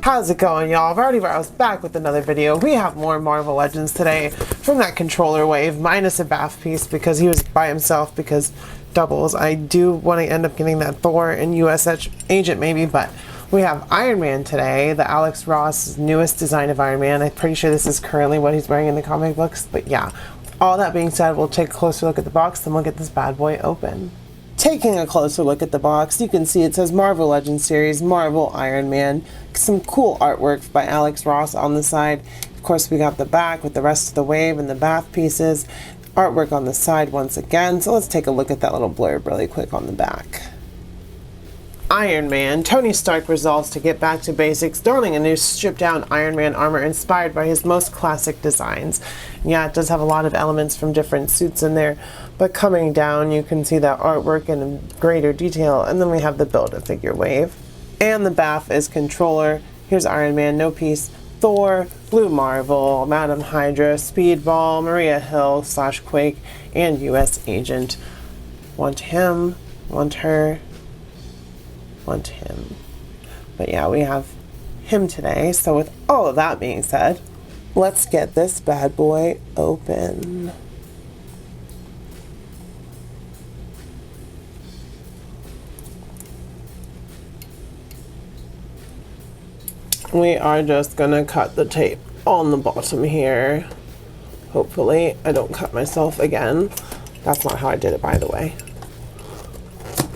How's it going, y'all? Vardy's back with another video. We have more Marvel Legends today from that controller wave, minus a bath piece because he was by himself because doubles. I do want to end up getting that Thor and US Agent maybe, but we have Iron Man today, the Alex Ross newest design of Iron Man. I'm pretty sure this is currently what he's wearing in the comic books, but yeah. All that being said, we'll take a closer look at the box, then we'll get this bad boy open. Taking a closer look at the box, you can see it says Marvel Legends Series, Marvel Iron Man. Some cool artwork by Alex Ross on the side. Of course, we got the back with the rest of the wave and the bath pieces. Artwork on the side once again. So let's take a look at that little blurb really quick on the back. Iron Man. Tony Stark resolves to get back to basics, donning a new stripped-down Iron Man armor inspired by his most classic designs. Yeah, it does have a lot of elements from different suits in there, but coming down you can see that artwork in greater detail, and then we have the Build-A-Figure wave. And the bath is controller. Here's Iron Man, no piece, Thor, Blue Marvel, Madam Hydra, Speedball, Maria Hill / Quake, and US Agent. Want him, want her, want him. But yeah, we have him today. So with all of that being said, let's get this bad boy open. We are just gonna cut the tape on the bottom here. Hopefully I don't cut myself again. That's not how I did it, by the way.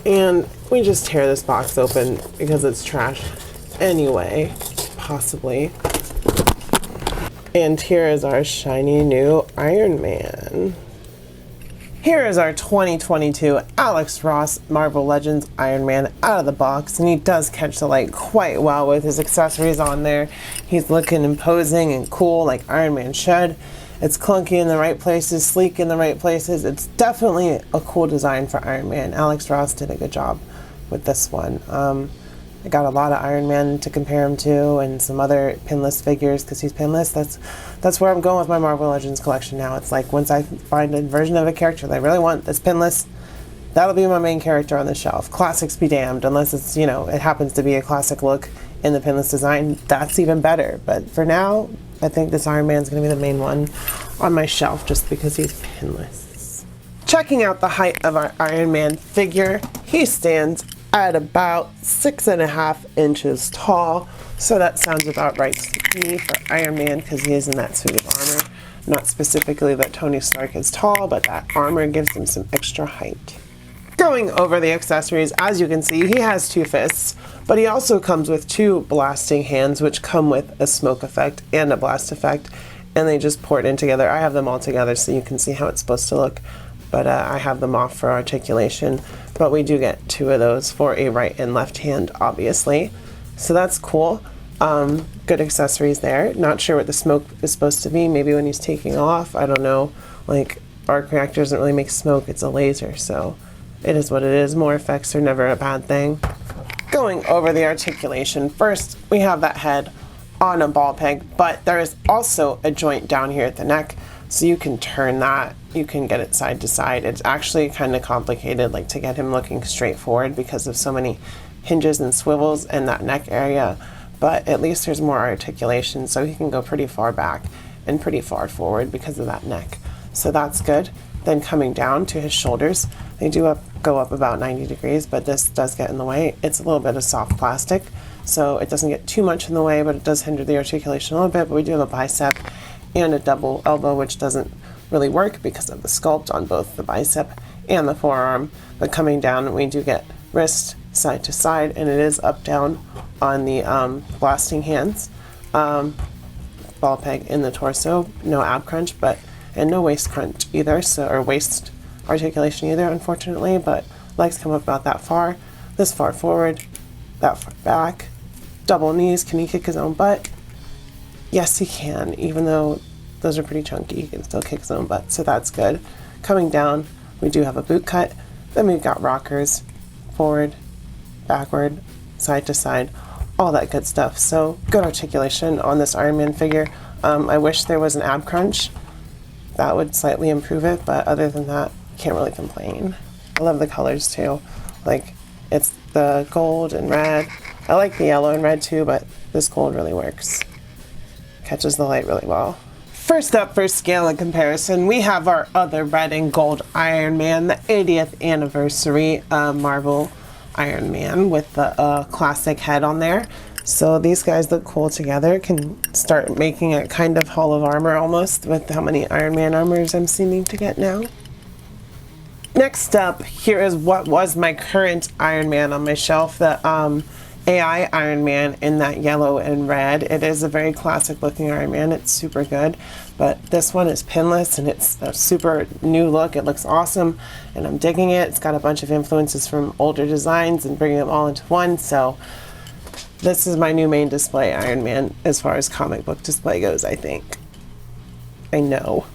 And we just tear this box open because it's trash anyway, possibly. And here is our shiny new Iron Man. Here is our 2022 Alex Ross Marvel Legends Iron Man out of the box, and he does catch the light quite well with his accessories on there. He's looking imposing and cool like Iron Man should. It's clunky in the right places, sleek in the right places. It's definitely a cool design for Iron Man. Alex Ross did a good job with this one. I got a lot of Iron Man to compare him to, and some other pinless figures because he's pinless. That's where I'm going with my Marvel Legends collection now. It's like once I find a version of a character that I really want that's pinless, that'll be my main character on the shelf. Classics be damned, unless it's, you know, it happens to be a classic look in the pinless design. That's even better. But for now, I think this Iron Man's going to be the main one on my shelf just because he's pinless. Checking out the height of our Iron Man figure, he stands at about 6.5 inches tall. So that sounds about right to me for Iron Man because he is in that suit of armor. Not specifically that Tony Stark is tall, but that armor gives him some extra height. Going over the accessories, as you can see, he has 2 fists, but he also comes with 2 blasting hands, which come with a smoke effect and a blast effect, and they just port in together. I have them all together so you can see how it's supposed to look, but I have them off for articulation. But we do get 2 of those for a right and left hand, obviously. So that's cool. Good accessories there. Not sure what the smoke is supposed to be. Maybe when he's taking off, I don't know. Like, arc reactor doesn't really make smoke, it's a laser, so it is what it is. More effects are never a bad thing. Going over the articulation, first we have that head on a ball peg, but there is also a joint down here at the neck, so you can turn that. You can get it side to side. It's actually kind of complicated, like to get him looking straight forward because of so many hinges and swivels in that neck area, but at least there's more articulation, so he can go pretty far back and pretty far forward because of that neck. So that's good. Then coming down to his shoulders, they do go up about 90 degrees, but this does get in the way. It's a little bit of soft plastic, so it doesn't get too much in the way, but it does hinder the articulation a little bit. But we do have a bicep and a double elbow, which doesn't really work because of the sculpt on both the bicep and the forearm. But coming down, we do get wrist side to side, and it is up down on the blasting hands. Ball peg in the torso, no ab crunch, and no waist crunch either, or waist articulation either, unfortunately, but legs come up about that far, this far forward, that far back. Double knees. Can he kick his own butt? Yes, he can, even though those are pretty chunky. He can still kick his own butt, so that's good. Coming down, we do have a boot cut. Then we've got rockers, forward, backward, side to side, all that good stuff. So good articulation on this Iron Man figure. I wish there was an ab crunch. That would slightly improve it, but other than that, can't really complain. I love the colors too. Like, it's the gold and red I like the yellow and red too, but this gold really works. Catches the light really well. First up for scale and comparison, we have our other red and gold Iron Man, the 80th anniversary Marvel Iron Man with the classic head on there. So these guys look cool together. Can start making a kind of Hall of Armor almost with how many Iron Man armors I'm seeming to get now. Next up, here is what was my current Iron Man on my shelf, the AI Iron Man in that yellow and red. It is a very classic looking Iron Man. It's super good, but this one is pinless and it's a super new look. It looks awesome and I'm digging it. It's got a bunch of influences from older designs and bringing them all into one. So this is my new main display Iron Man as far as comic book display goes, I think. I know.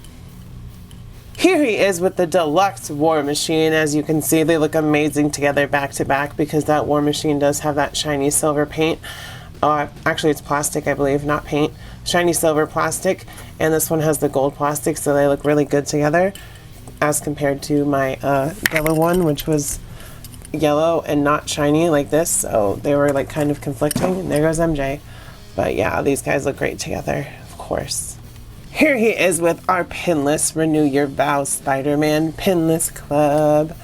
Here he is with the deluxe War Machine. As you can see, they look amazing together back to back because that War Machine does have that shiny silver paint. Actually, it's plastic, I believe, not paint. Shiny silver plastic, and this one has the gold plastic, so they look really good together as compared to my yellow one, which was yellow and not shiny like this, so they were like kind of conflicting. And there goes MJ. But yeah, these guys look great together, of course. Here he is with our pinless Renew Your Vows Spider-Man Pinless Club.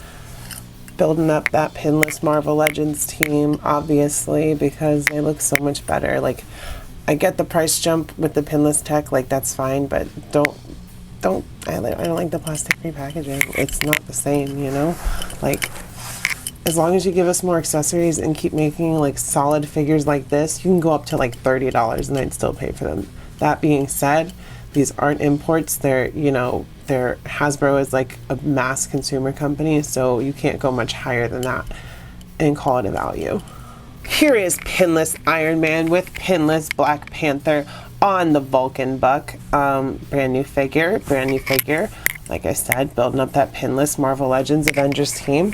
Building up that pinless Marvel Legends team, obviously, because they look so much better. Like, I get the price jump with the pinless tech, like that's fine, but I don't like the plastic-free packaging. It's not the same, you know? Like, as long as you give us more accessories and keep making like solid figures like this, you can go up to like $30 and I'd still pay for them. That being said, these aren't imports. They're, Hasbro is like a mass consumer company, so you can't go much higher than that and call it a value. Here is pinless Iron Man with pinless Black Panther on the Vulcan Buck. Brand new figure. Like I said, building up that pinless Marvel Legends Avengers team.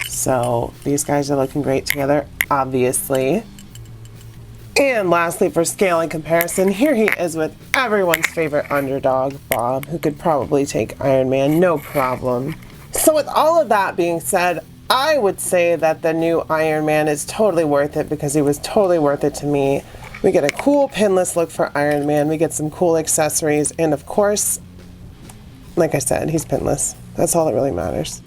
So these guys are looking great together, obviously. And lastly, for scale and comparison, here he is with everyone's favorite underdog, Bob, who could probably take Iron Man, no problem. So with all of that being said, I would say that the new Iron Man is totally worth it because he was totally worth it to me. We get a cool pinless look for Iron Man, we get some cool accessories, and of course, like I said, he's pinless. That's all that really matters.